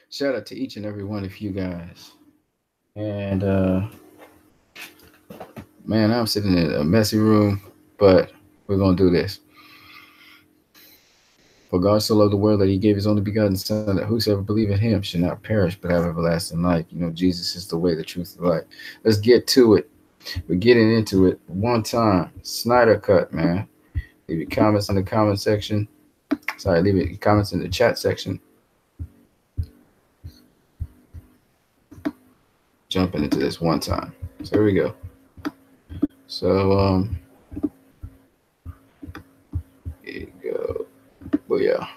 Shout out to each and every one of you guys. And man, I'm sitting in a messy room, but we're gonna do this. For God so loved the world that he gave his only begotten Son, that whosoever believe in him should not perish but have everlasting life. You know, Jesus is the way, the truth, the life. Let's get to it. We're getting into it one time. Snyder Cut, man. Leave your comments in the comment section. Sorry, leave your comments in the chat section. Jumping into this one time. So here we go. So here you go. But yeah.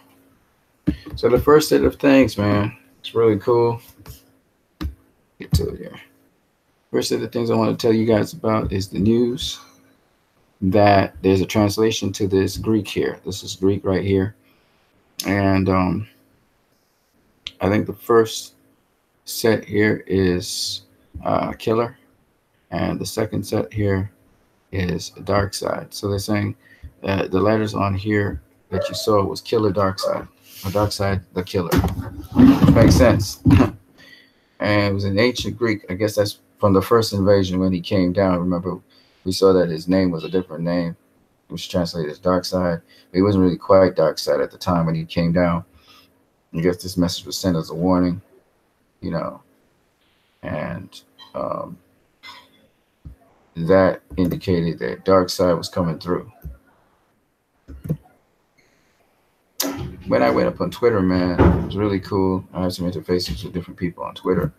So the first set of things, man, it's really cool. Get to it here. First set of things I want to tell you guys about is the news that there's a translation to this Greek here. This is Greek right here. And I think the first set here is Killer. And the second set here is Dark Side. So they're saying the letters on here that you saw was Killer Dark Side. Or Dark Side the Killer. Which makes sense. And it was in ancient Greek. I guess that's from the first invasion when he came down. Remember, we saw that his name was a different name, which translated as Dark Side. But he wasn't really quite Dark Side at the time when he came down. I guess this message was sent as a warning, you know, and that indicated that Dark Side was coming through. When I went up on Twitter, man, it was really cool. I had some interfaces with different people on Twitter.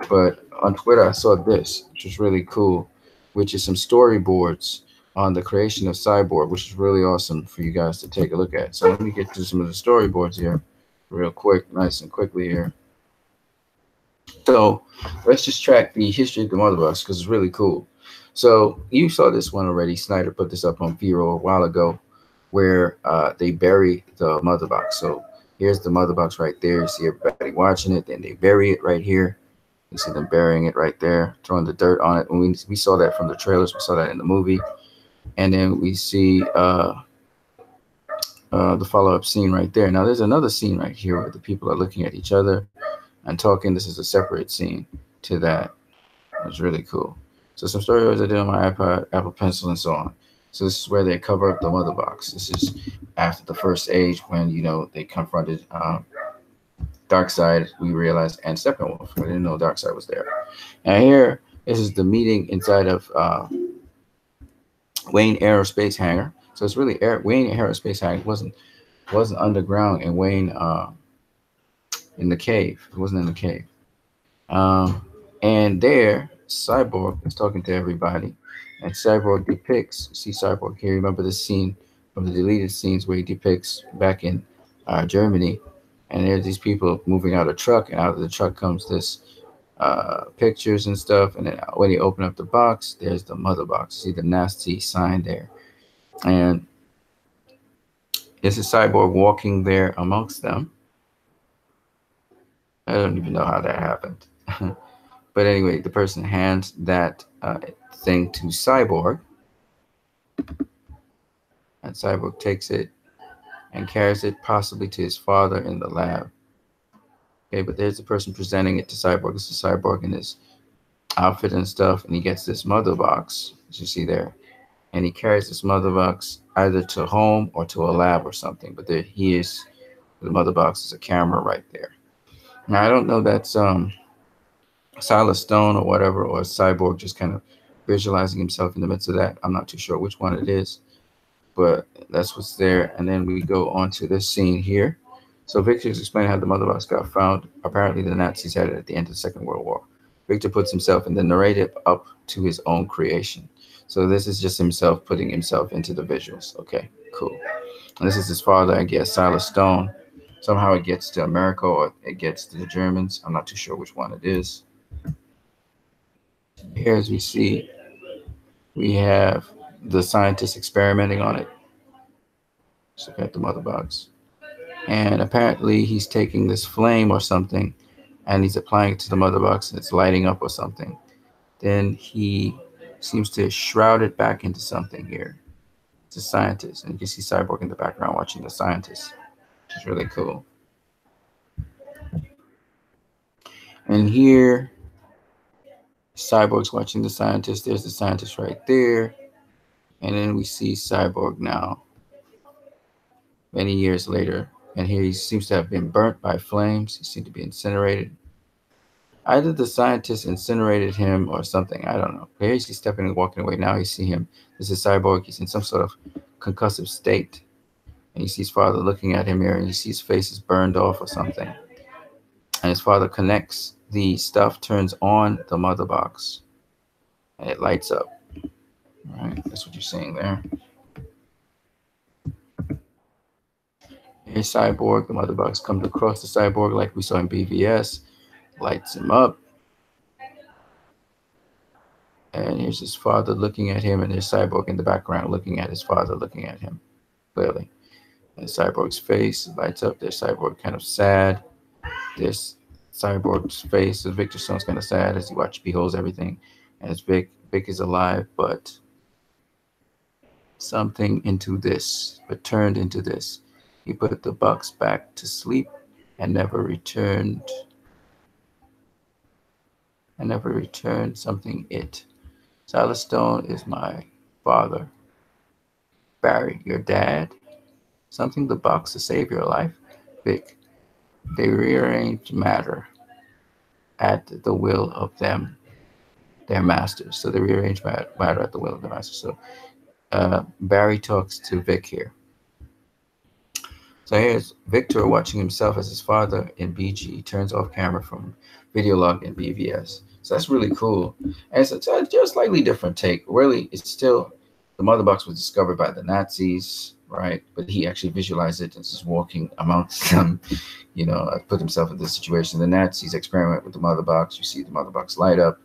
But on Twitter, I saw this, which was really cool, which is some storyboards on the creation of Cyborg, which is really awesome for you guys to take a look at. So let me get to some of the storyboards here real quick, nice and quickly here. So let's just track the history of the mother box because it's really cool. So you saw this one already. Snyder put this up on Vero a while ago where they bury the mother box. So here's the mother box right there. You see everybody watching it. Then they bury it right here. You see them burying it right there, throwing the dirt on it. And we saw that from the trailers. We saw that in the movie. And then we see the follow-up scene right there. Now, there's another scene right here where the people are looking at each other and talking. This is a separate scene to that. It's really cool. So some stories I did on my iPod, Apple Pencil, and so on. So this is where they cover up the mother box. This is after the first age when, you know, they confronted Darkseid, we realized, and Steppenwolf. I didn't know Darkseid was there. And here, this is the meeting inside of Wayne Aerospace Hangar. So it's really Wayne Aerospace Hangar. It wasn't underground in Wayne in the cave. It wasn't in the cave. And there, Cyborg is talking to everybody. And Cyborg depicts, see Cyborg here. Remember the scene from the deleted scenes where he depicts back in Germany. And there's these people moving out of a truck, and out of the truck comes this pictures and stuff. And then when you open up the box, there's the mother box. See the nasty sign there. And this is Cyborg walking there amongst them. I don't even know how that happened. But anyway, the person hands that thing to Cyborg. And Cyborg takes it and carries it possibly to his father in the lab. Okay, but there's the person presenting it to Cyborg. This is Cyborg in his outfit and stuff. And he gets this mother box, as you see there. And he carries this mother box either to home or to a lab or something. But there he is. The mother box is a camera right there. Now, I don't know that's Silas Stone or whatever, or Cyborg just kind of visualizing himself in the midst of that. I'm not too sure which one it is, but that's what's there. And then we go on to this scene here. So Victor's explaining how the mother box got found. Apparently, the Nazis had it at the end of the Second World War. Victor puts himself in the narrative up to his own creation. So this is just himself putting himself into the visuals. Okay, cool. And this is his father, I guess, Silas Stone. Somehow it gets to America or it gets to the Germans. I'm not too sure which one it is. Here, as we see, we have the scientists experimenting on it. Let's look at the mother box. And apparently he's taking this flame or something and he's applying it to the mother box and it's lighting up or something. Then he seems to shroud it back into something here. It's a scientist. And you can see Cyborg in the background watching the scientist, which is really cool. And here, Cyborg's watching the scientist. There's the scientist right there. And then we see Cyborg now, many years later. And here he seems to have been burnt by flames. He seemed to be incinerated. Either the scientist incinerated him or something. I don't know. Here he's stepping and walking away. Now you see him. This is Cyborg. He's in some sort of concussive state. And he sees father looking at him here, and you see his face is burned off or something. And his father connects the stuff, turns on the mother box, and it lights up. All right, that's what you're seeing there. Here's Cyborg. The mother box comes across the Cyborg like we saw in BVS, lights him up. And here's his father looking at him, and there's Cyborg in the background looking at his father, looking at him clearly. And Cyborg's face lights up. There's Cyborg kind of sad. There's Cyborg's face. So Victor Stone's kind of sad as he beholds everything. And it's Vic. Vic is alive, but something into this, but turned into this. He put the Bucks back to sleep and never returned. And never returned something it. Silas Stone is my father. Barry, your dad. Something the Bucks to save your life. Vic, they rearranged matter at the will of them, their masters. So they rearrange matter at the will of the masters. So Barry talks to Vic here. So here's Victor watching himself as his father in BG. He turns off camera from video log in BVS. So that's really cool. And it's just slightly different take. Really, it's still the mother box was discovered by the Nazis, right? But he actually visualized it and is walking amongst them. You know, put himself in this situation. The Nazis experiment with the mother box. You see the mother box light up.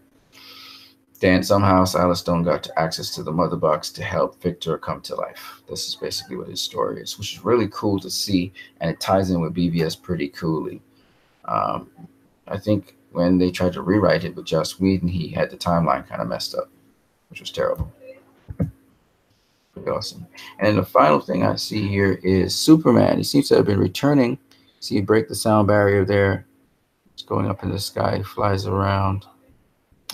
Then somehow Silas Stone got access to the mother box to help Victor come to life. This is basically what his story is, which is really cool to see, and it ties in with BVS pretty coolly. I think when they tried to rewrite it with Joss Whedon, he had the timeline kind of messed up, which was terrible. Pretty awesome. And the final thing I see here is Superman. He seems to have been returning. See, break the sound barrier there. It's going up in the sky, flies around.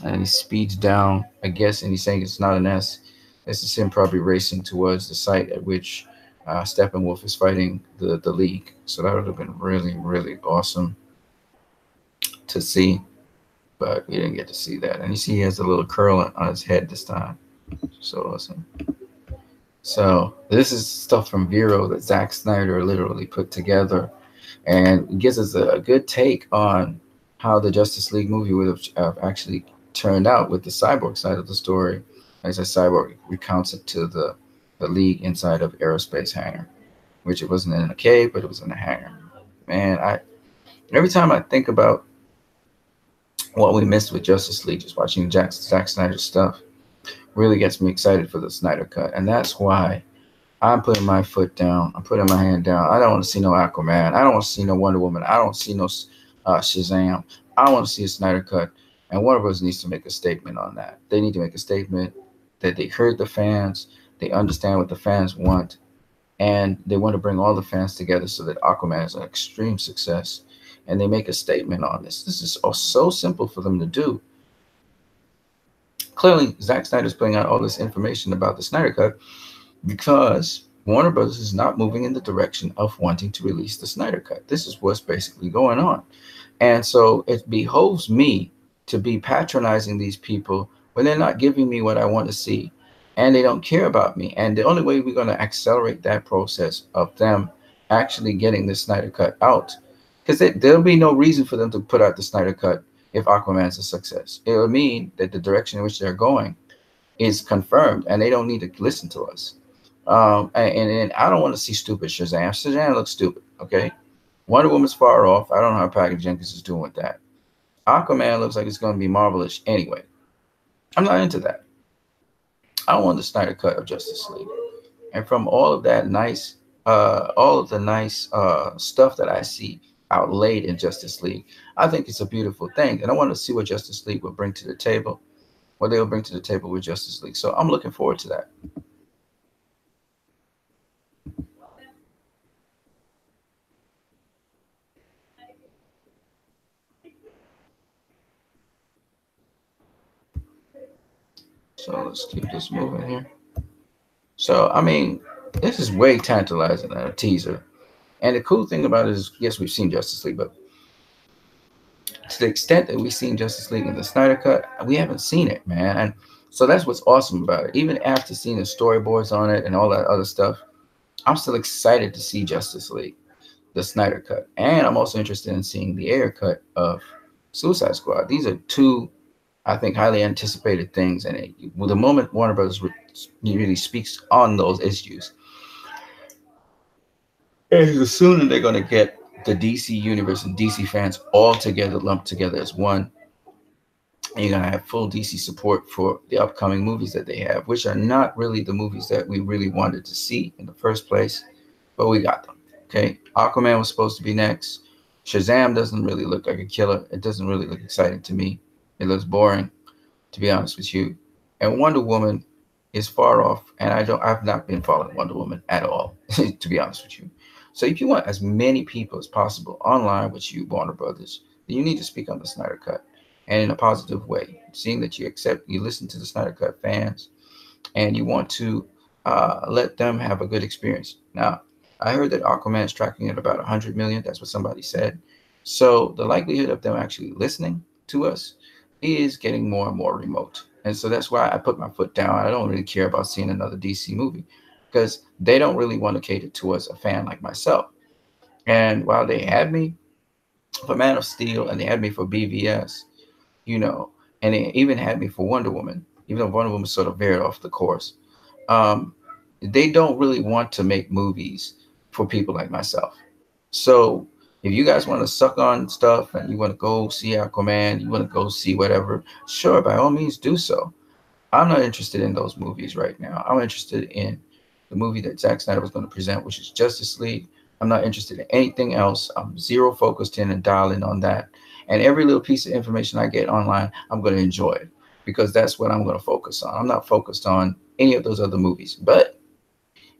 And he speeds down, I guess, and he's saying it's not an S. This is him probably racing towards the site at which Steppenwolf is fighting the League. So that would have been really, really awesome to see. But we didn't get to see that. And you see he has a little curl on his head this time. So awesome. So this is stuff from Vero that Zack Snyder literally put together. And it gives us a good take on how the Justice League movie would have actually turned out with the Cyborg side of the story. As a Cyborg recounts it to the League inside of Aerospace Hangar, which it wasn't in a cave, but it was in a hangar. Man, every time I think about what we missed with Justice League, just watching Zack Snyder's stuff really gets me excited for the Snyder Cut. And that's why I'm putting my foot down. I'm putting my hand down. I don't want to see no Aquaman. I don't want to see no Wonder Woman. I don't see no Shazam. I want to see a Snyder Cut. And Warner Bros. Needs to make a statement on that. They need to make a statement that they heard the fans, they understand what the fans want, and they want to bring all the fans together so that Aquaman is an extreme success. And they make a statement on this. This is so simple for them to do. Clearly, Zack Snyder's putting out all this information about the Snyder Cut because Warner Bros. Is not moving in the direction of wanting to release the Snyder Cut. This is what's basically going on. And so it behoves me to be patronizing these people when they're not giving me what I want to see and they don't care about me. And the only way we're going to accelerate that process of them actually getting the Snyder Cut out, because there'll be no reason for them to put out the Snyder Cut if Aquaman's a success. It will mean that the direction in which they're going is confirmed and they don't need to listen to us. And I don't want to see stupid Shazam. Shazam looks stupid, okay? Wonder Woman's far off. I don't know how Patty Jenkins is doing with that. Aquaman looks like it's going to be marvelous anyway. I'm not into that. I want the Snyder Cut of Justice League. And from all of that nice, all of the nice stuff that I see outlaid in Justice League, I think it's a beautiful thing. And I want to see what Justice League will bring to the table, what they'll bring to the table with Justice League. So I'm looking forward to that. So let's keep this moving here. So I mean, this is way tantalizing than a teaser. And the cool thing about it is, yes, we've seen Justice League, but to the extent that we've seen Justice League in the Snyder Cut, we haven't seen it, man. And so that's what's awesome about it. Even after seeing the storyboards on it and all that other stuff, I'm still excited to see Justice League, the Snyder Cut. And I'm also interested in seeing the Ayer cut of Suicide Squad. These are two, I think, highly anticipated things. And the moment Warner Brothers really speaks on those issues, is the sooner they're going to get the DC universe and DC fans all together, lumped together as one. And you're going to have full DC support for the upcoming movies that they have, which are not really the movies that we really wanted to see in the first place, but we got them. Okay, Aquaman was supposed to be next. Shazam doesn't really look like a killer. It doesn't really look exciting to me. It looks boring, to be honest with you. And Wonder Woman is far off, and I've not been following Wonder Woman at all, to be honest with you. So if you want as many people as possible online with you, Warner Brothers, then you need to speak on the Snyder Cut, and in a positive way, seeing that you listen to the Snyder Cut fans, and you want to let them have a good experience. Now, I heard that Aquaman is tracking at about 100 million. That's what somebody said. So the likelihood of them actually listening to us is getting more and more remote. And so that's why I put my foot down. I don't really care about seeing another DC movie because they don't really want to cater to us, a fan like myself. And while they had me for Man of Steel and they had me for BVS, and they even had me for Wonder Woman, even though Wonder Woman sort of veered off the course, they don't really want to make movies for people like myself. So if you guys want to suck on stuff and you want to go see Aquaman, you want to go see whatever, sure, by all means do so. I'm not interested in those movies right now. I'm interested in the movie that Zack Snyder was going to present, which is Justice League. I'm not interested in anything else. I'm zero focused in and dialing on that. And every little piece of information I get online, I'm going to enjoy it because that's what I'm going to focus on. I'm not focused on any of those other movies. But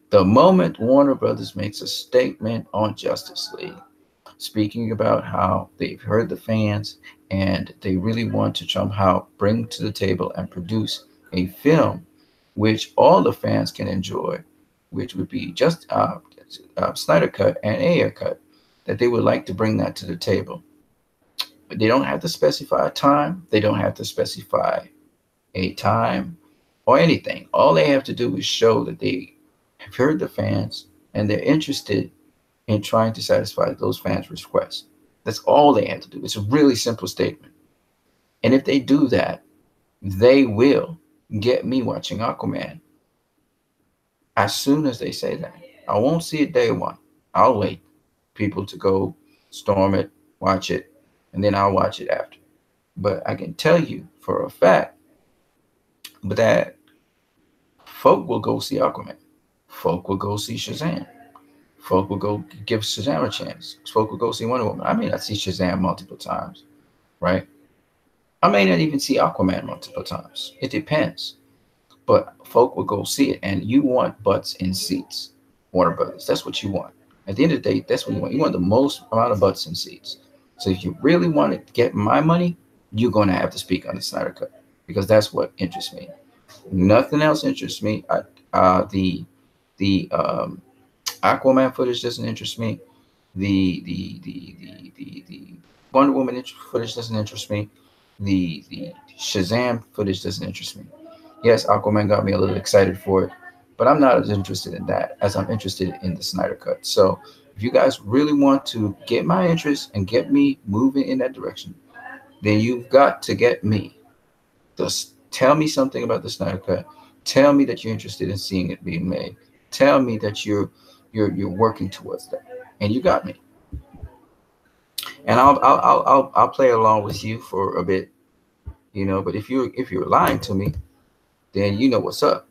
the moment Warner Brothers makes a statement on Justice League, speaking about how they've heard the fans and they really want to somehow bring to the table and produce a film which all the fans can enjoy, which would be just Snyder Cut and Ayer Cut, that they would like to bring that to the table. But they don't have to specify a time. They don't have to specify a time or anything. All they have to do is show that they have heard the fans and they're interested in trying to satisfy those fans' requests. That's all they have to do. It's a really simple statement. And if they do that, they will get me watching Aquaman as soon as they say that. I won't see it day one. I'll wait people to go storm it, watch it, and then I'll watch it after. But I can tell you for a fact that folk will go see Aquaman. Folk will go see Shazam. Folk will go give Shazam a chance. Folk will go see Wonder Woman. I may not see Shazam multiple times, right? I may not even see Aquaman multiple times. It depends. But folk will go see it. And you want butts in seats, Warner Brothers. That's what you want. At the end of the day, that's what you want. You want the most amount of butts in seats. So if you really want to get my money, you're going to have to speak on the Snyder Cut because that's what interests me. Nothing else interests me. The Aquaman footage doesn't interest me. The Wonder Woman footage doesn't interest me. The Shazam footage doesn't interest me. Yes, Aquaman got me a little excited for it, but I'm not as interested in that as I'm interested in the Snyder Cut. So if you guys really want to get my interest and get me moving in that direction, then you've got to get me. Just tell me something about the Snyder Cut. Tell me that you're interested in seeing it being made. Tell me that you're working towards that, and you got me. And I'll play along with you for a bit, But if you're lying to me, then you know what's up.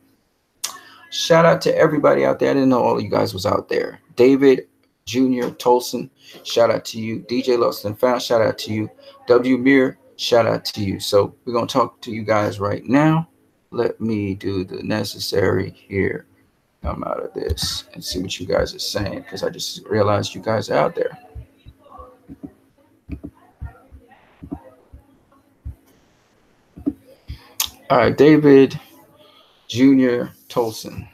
Shout out to everybody out there. I didn't know all of you guys was out there. David Jr. Tolson, shout out to you. DJ Lost and Found, shout out to you. W. Mir, shout out to you. So we're going to talk to you guys right now. Let me do the necessary here. Come out of this and see what you guys are saying because I just realized you guys are out there. All right, David Junior Tolson.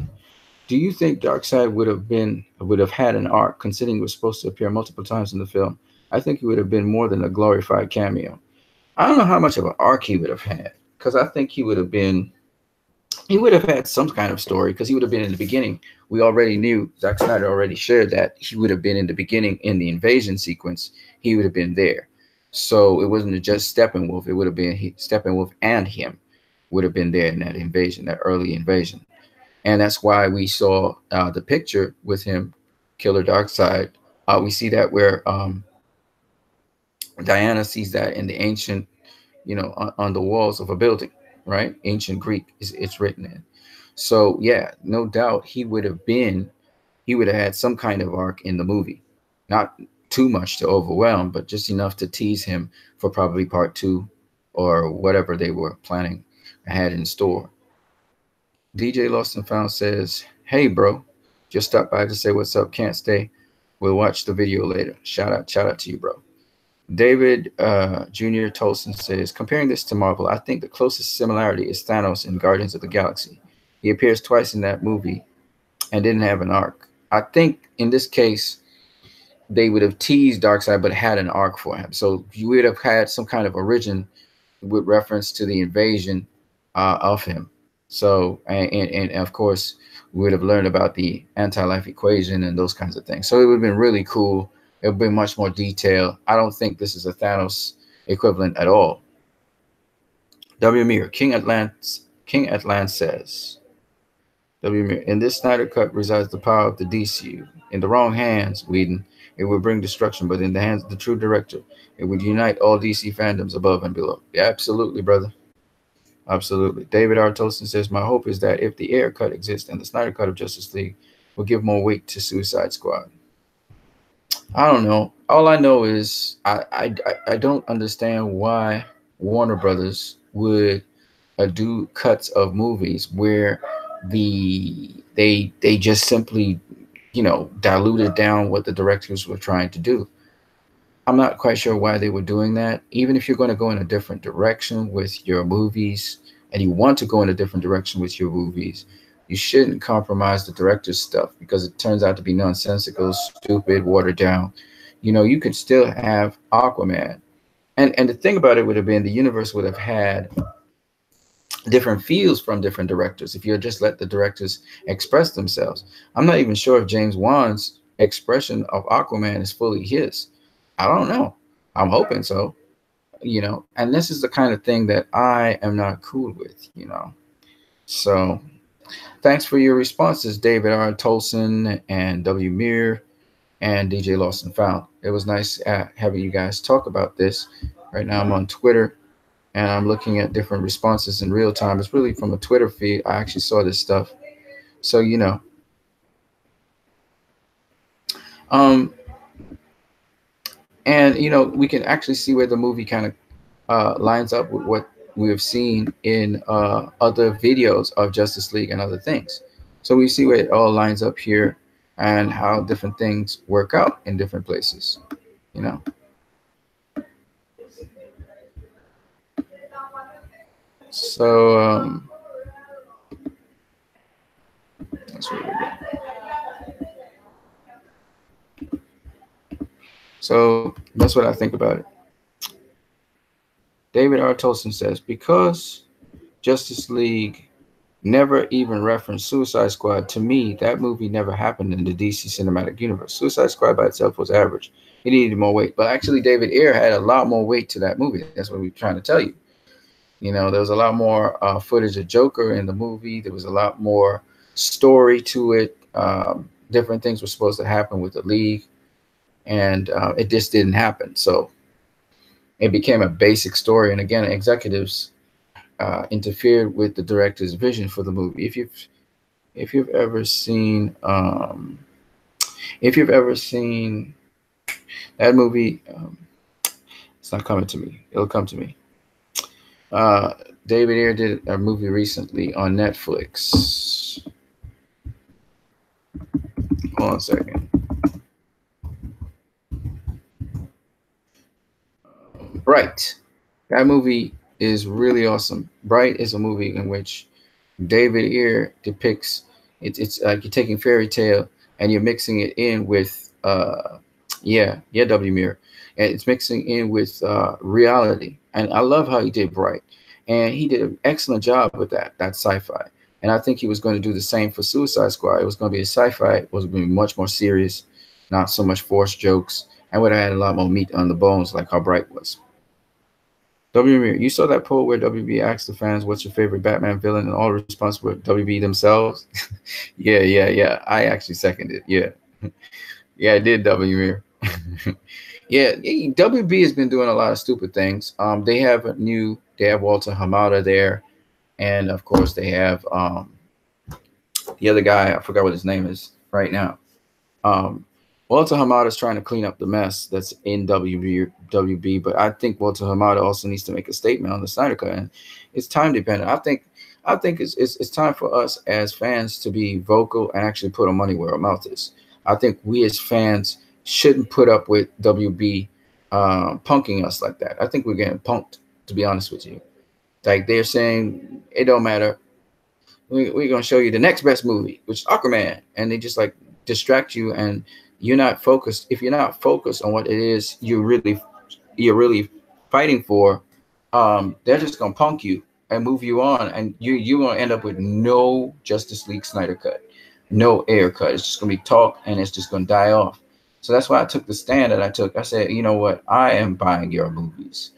Do you think Darkseid would have had an arc, considering he was supposed to appear multiple times in the film? I think he would have been more than a glorified cameo. I don't know how much of an arc he would have had, because I think he would have had some kind of story, because he would have been in the beginning. We already knew, Zack Snyder already shared that he would have been in the beginning in the invasion sequence. He would have been there. So it wasn't just Steppenwolf. It would have been Steppenwolf and him would have been there in that invasion, that early invasion. And that's why we saw the picture with him, Killer Darkseid. We see that where Diana sees that in the ancient, on the walls of a building, right? Ancient Greek is it's written in. So yeah, no doubt he would have had some kind of arc in the movie, not too much to overwhelm, but just enough to tease him for probably part two or whatever they were planning ahead in store. DJ Lost and Found says, "Hey bro, just stopped by to say what's up. Can't stay. We'll watch the video later. Shout out to you, bro." David Jr. Tolson says, comparing this to Marvel, I think the closest similarity is Thanos in Guardians of the Galaxy. He appears twice in that movie and didn't have an arc. I think in this case, they would have teased Darkseid but had an arc for him. So you would have had some kind of origin with reference to the invasion of him. So, and of course, we would have learned about the anti-life equation and those kinds of things. So it would have been really cool. It would be much more detailed. I don't think this is a Thanos equivalent at all. W. Mir, King Atlant says, W. Mir, in this Snyder Cut resides the power of the DCU. In the wrong hands, Whedon, it would bring destruction, but in the hands of the true director, it would unite all DC fandoms above and below. Yeah, absolutely, brother. Absolutely. David R. Tolson says, my hope is that if the Ayer cut exists and the Snyder Cut of Justice League will give more weight to Suicide Squad. I don't know. All I know is I don't understand why Warner Brothers would do cuts of movies where they just simply diluted down what the directors were trying to do. I'm not quite sure why they were doing that. Even if you're going to go in a different direction with your movies and you want to go in a different direction with your movies, you shouldn't compromise the director's stuff because it turns out to be nonsensical, stupid, watered down. You could still have Aquaman. And the thing about it would have been the universe would have had different feels from different directors if you just let the directors express themselves. I'm not even sure if James Wan's expression of Aquaman is fully his. I don't know. I'm hoping so, and this is the kind of thing that I am not cool with, So thanks for your responses, David R. Tolson and W. Mir and DJ Lost and Found. It was nice having you guys talk about this. Right now I'm on Twitter and I'm looking at different responses in real time. It's really from a Twitter feed. I actually saw this stuff. So, and we can actually see where the movie kind of lines up with what we have seen in other videos of Justice League and other things. So we see where it all lines up here and how different things work out in different places. So that's where we go. So that's what I think about it. David R. Tolson says, because Justice League never even referenced Suicide Squad, to me, that movie never happened in the DC cinematic universe. Suicide Squad by itself was average. It needed more weight. But actually, David Ayer had a lot more weight to that movie. That's what we're trying to tell you. There was a lot more footage of Joker in the movie. There was a lot more story to it. Different things were supposed to happen with the League. And it just didn't happen. So it became a basic story. And again, executives interfered with the director's vision for the movie. If you've ever seen that movie, it's not coming to me. It'll come to me. David Ayer did a movie recently on Netflix. Hold on a second. Bright. That movie is really awesome. Bright is a movie in which David Ayer depicts it's like you're taking fairy tale and you're mixing it in with yeah, W. Mir, and it's mixing in with reality. And I love how he did Bright, and he did an excellent job with that sci-fi. And I think he was going to do the same for Suicide Squad. It was going to be a sci-fi. It was going to be much more serious, not so much forced jokes, and would have had a lot more meat on the bones, like how Bright was. WB, you saw that poll where WB asked the fans, "What's your favorite Batman villain?" and all responses were WB themselves. Yeah. I actually seconded. Yeah, yeah, I did WB. Yeah, WB has been doing a lot of stupid things. They have Walter Hamada there, and of course they have the other guy. I forgot what his name is right now. Um, Walter Hamada is trying to clean up the mess that's in WB, but I think Walter Hamada also needs to make a statement on the Snyder Cut, and it's time dependent. I think it's time for us as fans to be vocal and actually put our money where our mouth is. I think we as fans shouldn't put up with WB punking us like that. I think we're getting punked, to be honest with you. Like they're saying, it don't matter. We're gonna show you the next best movie, which is Aquaman, and they just like distract you, and you're not focused. If you're not focused on what it is you're really fighting for, they're just gonna punk you and move you on, and you're gonna end up with no Justice League Snyder Cut, no Ayer cut. It's just gonna be talk, and it's just gonna die off. So that's why I took the stand that I took. I said, you know what, I am buying your movies,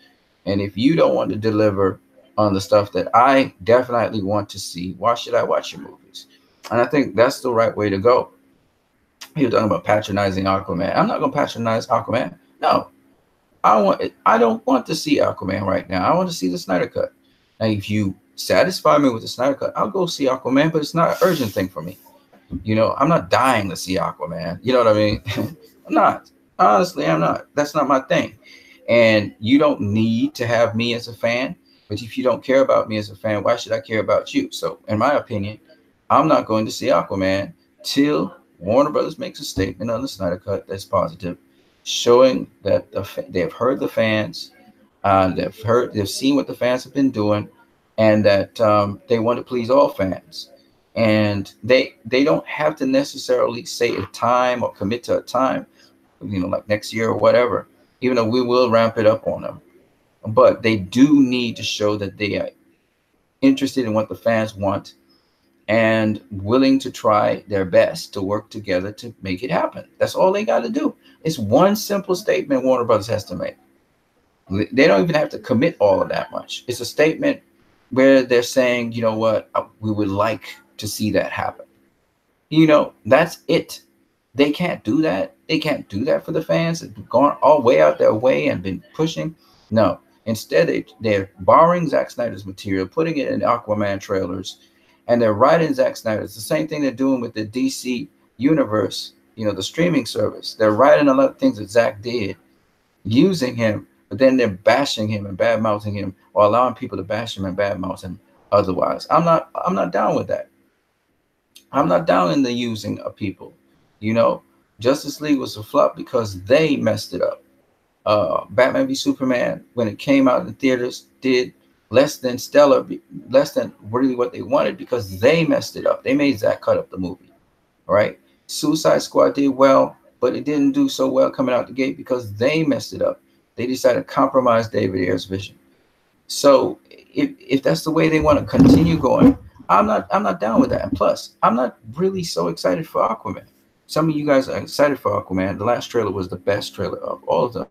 and if you don't want to deliver on the stuff that I definitely want to see, why should I watch your movies? And I think that's the right way to go. You're talking about patronizing Aquaman. I'm not gonna patronize Aquaman. No, I don't want to see Aquaman right now. I want to see the Snyder Cut. Now, if you satisfy me with the Snyder Cut, I'll go see Aquaman, but it's not an urgent thing for me. I'm not dying to see Aquaman. You know what I mean? I'm not. Honestly, I'm not. That's not my thing. And you don't need to have me as a fan. But if you don't care about me as a fan, why should I care about you? So, in my opinion, I'm not going to see Aquaman till Warner Brothers makes a statement on the Snyder Cut that's positive, showing that they've heard the fans, they've seen what the fans have been doing, and that they want to please all fans. And they don't have to necessarily say a time or commit to a time, like next year or whatever, even though we will ramp it up on them. But they do need to show that they are interested in what the fans want and willing to try their best to work together to make it happen. That's all they got to do. It's one simple statement Warner Brothers has to make. They don't even have to commit all of that much. It's a statement where they're saying, you know what, we would like to see that happen. That's it. They can't do that. They can't do that for the fans. They've gone all way out their way and been pushing. No. Instead, they're borrowing Zack Snyder's material, putting it in Aquaman trailers, and they're writing Zack Snyder. It's the same thing they're doing with the DC universe, the streaming service. They're writing a lot of things that Zack did, using him, but then they're bashing him and bad-mouthing him, or allowing people to bash him and bad-mouth him otherwise. I'm not down with that. I'm not down in the using of people. Justice League was a flop because they messed it up. Batman v Superman, when it came out in theaters, did less than stellar, less than really what they wanted because they messed it up. They made Zack cut up the movie, right? Suicide Squad did well, but it didn't do so well coming out the gate because they messed it up. They decided to compromise David Ayer's vision. So if that's the way they want to continue going, I'm not down with that. And plus, I'm not really so excited for Aquaman. Some of you guys are excited for Aquaman. The last trailer was the best trailer of all of them.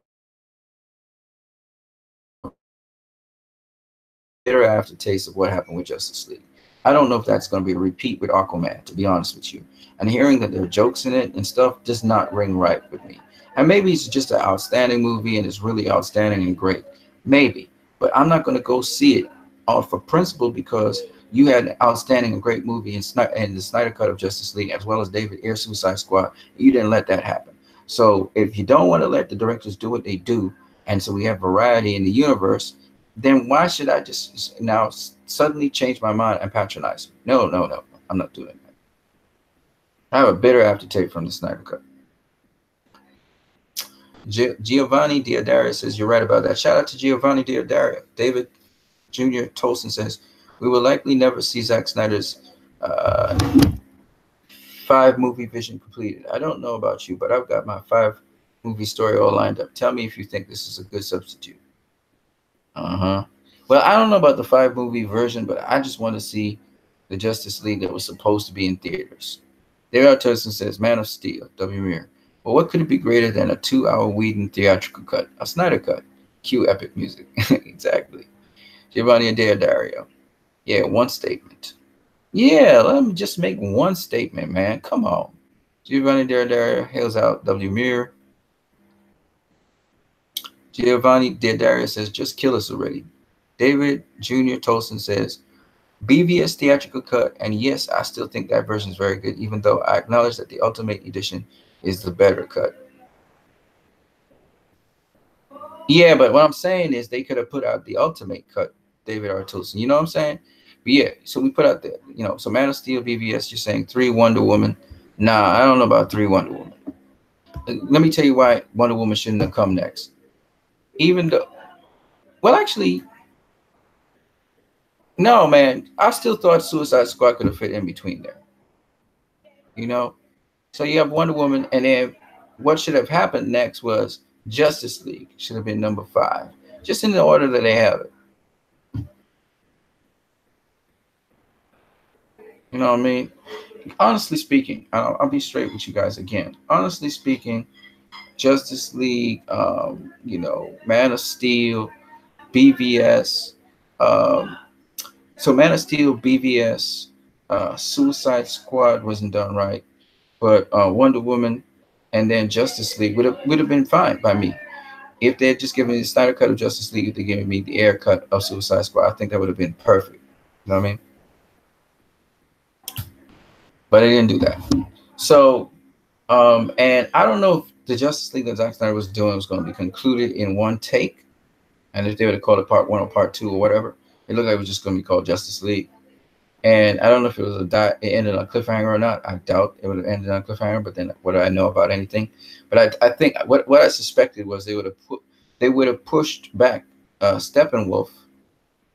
Bitter aftertaste of what happened with Justice League. I don't know if that's going to be a repeat with Aquaman, to be honest with you. And hearing that there are jokes in it and stuff does not ring right with me. And maybe it's just an outstanding movie and it's really outstanding and great. Maybe. But I'm not going to go see it off for principle because you had an outstanding and great movie in the Snyder Cut of Justice League, as well as David Ayer Suicide Squad. You didn't let that happen. So if you don't want to let the directors do what they do, and so we have variety in the universe, then why should I just now suddenly change my mind and patronize? No. I'm not doing that. I have a bitter aftertaste from the Snyder Cut. Giovanni Diodario says, you're right about that. Shout out to Giovanni Diodario. David Jr. Tolson says, We will likely never see Zack Snyder's uh, 5-movie vision completed. I don't know about you, but I've got my 5-movie story all lined up. Tell me if you think this is a good substitute. Uh-huh. Well, I don't know about the 5-movie version, but I just want to see the Justice League that was supposed to be in theaters. There, Turson says, Man of Steel, W. Muir. Well, what could it be greater than a 2-hour Whedon theatrical cut, a Snyder cut? Cue epic music. Exactly. Giovanni and Dario. Yeah, one statement. Yeah, let me just make one statement, man. Come on. Giovanni Dario hails out W. Muir. Giovanni Dario says, just kill us already. David Jr. Tolson says, BVS theatrical cut, and yes, I still think that version is very good, even though I acknowledge that the Ultimate Edition is the better cut. Yeah, but what I'm saying is they could have put out the Ultimate cut, David R. Tolson. You know what I'm saying? But yeah, so we put out the, so Man of Steel, BVS, you're saying 3 Wonder Woman. Nah, I don't know about 3 Wonder Woman. Let me tell you why Wonder Woman shouldn't have come next. Even though, well, actually, no, man. I still thought Suicide Squad could have fit in between there. So you have Wonder Woman, and then what should have happened next was Justice League should have been number 5, just in the order that they have it. You know what I mean? Honestly speaking, I'll be straight with you guys again. Honestly speaking, Justice League, Man of Steel, BVS. So Man of Steel, BVS, Suicide Squad wasn't done right, but Wonder Woman, and then Justice League would have been fine by me. If they had just given me the Snyder cut of Justice League, if they gave me the air cut of Suicide Squad, I think that would have been perfect. You know what I mean? But they didn't do that. So, and I don't know if the Justice League that Zack Snyder was doing was going to be concluded in one take, and if they would have called it part 1 or part 2 or whatever, it looked like it was just going to be called Justice League. And I don't know if it was it ended on a cliffhanger or not. I doubt it would have ended on a cliffhanger. But then, what do I know about anything? But I think what I suspected was they would have pushed back Steppenwolf,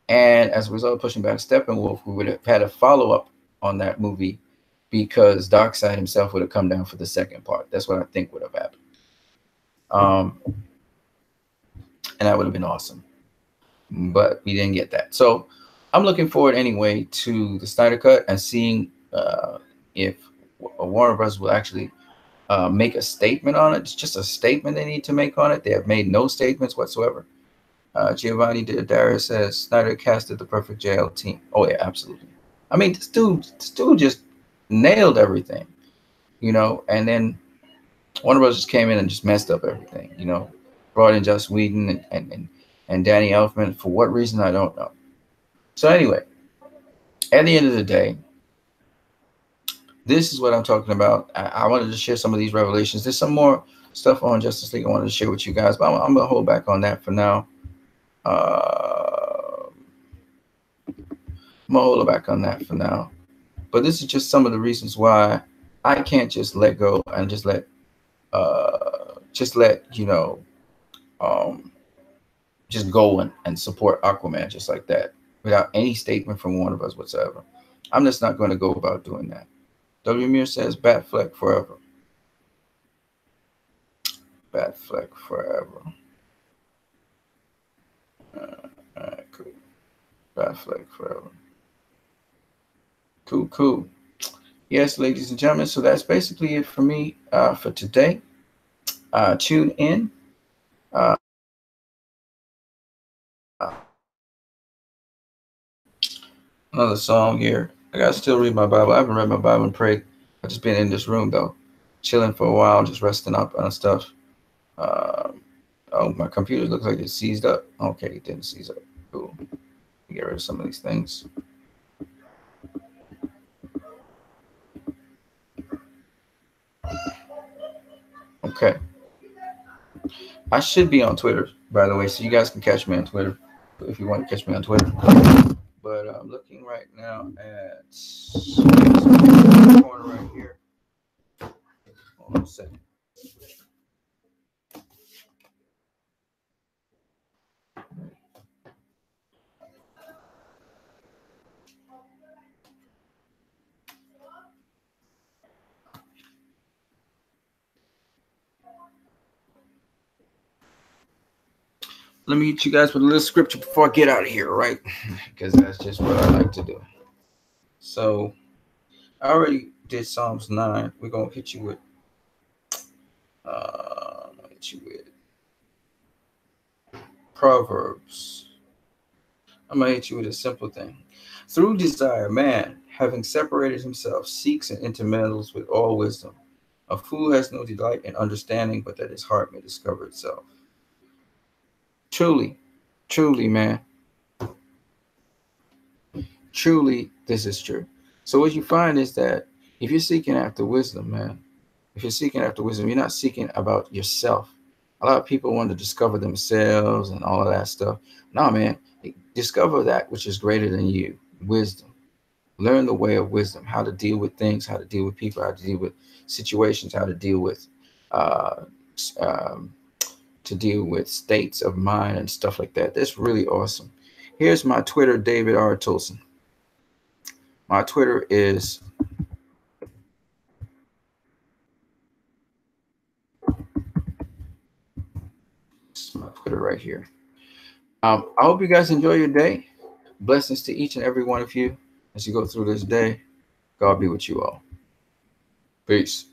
and as a result of pushing back Steppenwolf, we would have had a follow up on that movie because Darkseid himself would have come down for the second part. That's what I think would have happened. And that would have been awesome. But we didn't get that. So I'm looking forward anyway to the Snyder Cut and seeing if Warner Bros. Will actually make a statement on it. It's just a statement they need to make on it. They have made no statements whatsoever. Giovanni Darius says Snyder casted the perfect JL team. Oh yeah, absolutely. I mean, this dude just nailed everything, and then Warner Bros. Just came in and just messed up everything, brought in Joss Whedon and Danny Elfman. For what reason, I don't know. So anyway, at the end of the day, this is what I'm talking about. I wanted to share some of these revelations. There's some more stuff on Justice League I wanted to share with you guys, but I'm going to hold back on that for now. But this is just some of the reasons why I can't just let go and just let just go and support Aquaman just like that without any statement from one of us whatsoever. I'm just not going to go about doing that. W. Muir says Batfleck forever. Batfleck forever. All right, cool. Batfleck forever. Cool. Yes, ladies and gentlemen, so that's basically it for me for today. Tune in. Another song here. I gotta still read my Bible. I haven't read my Bible and prayed. I've just been in this room though, chilling for a while, just resting up on stuff. Oh, my computer looks like it seized up. Okay, it didn't seize up. Cool. Get rid of some of these things. Okay. I should be on Twitter, by the way, so you guys can catch me on Twitter if you want to catch me on Twitter. But I'm looking right now at this corner right here. Hold on a second. Let me hit you guys with a little scripture before I get out of here, right? Because that's just what I like to do. So I already did Psalms 9. We're gonna hit you with Proverbs. I'm gonna hit you with a simple thing. Through desire, man, having separated himself, seeks and intermeddles with all wisdom. A fool has no delight in understanding, but that his heart may discover itself. Truly, truly, man. Truly, this is true. So what you find is that if you're seeking after wisdom, man, if you're seeking after wisdom, you're not seeking about yourself. A lot of people want to discover themselves and all of that stuff. No, man, discover that which is greater than you, wisdom. Learn the way of wisdom, how to deal with things, how to deal with people, how to deal with situations, how to deal with uh, um, states of mind and stuff like that. That's really awesome. Here's my Twitter, David R. Tolson. My Twitter is my Twitter right here. I hope you guys enjoy your day. Blessings to each and every one of you as you go through this day. God be with you all. Peace.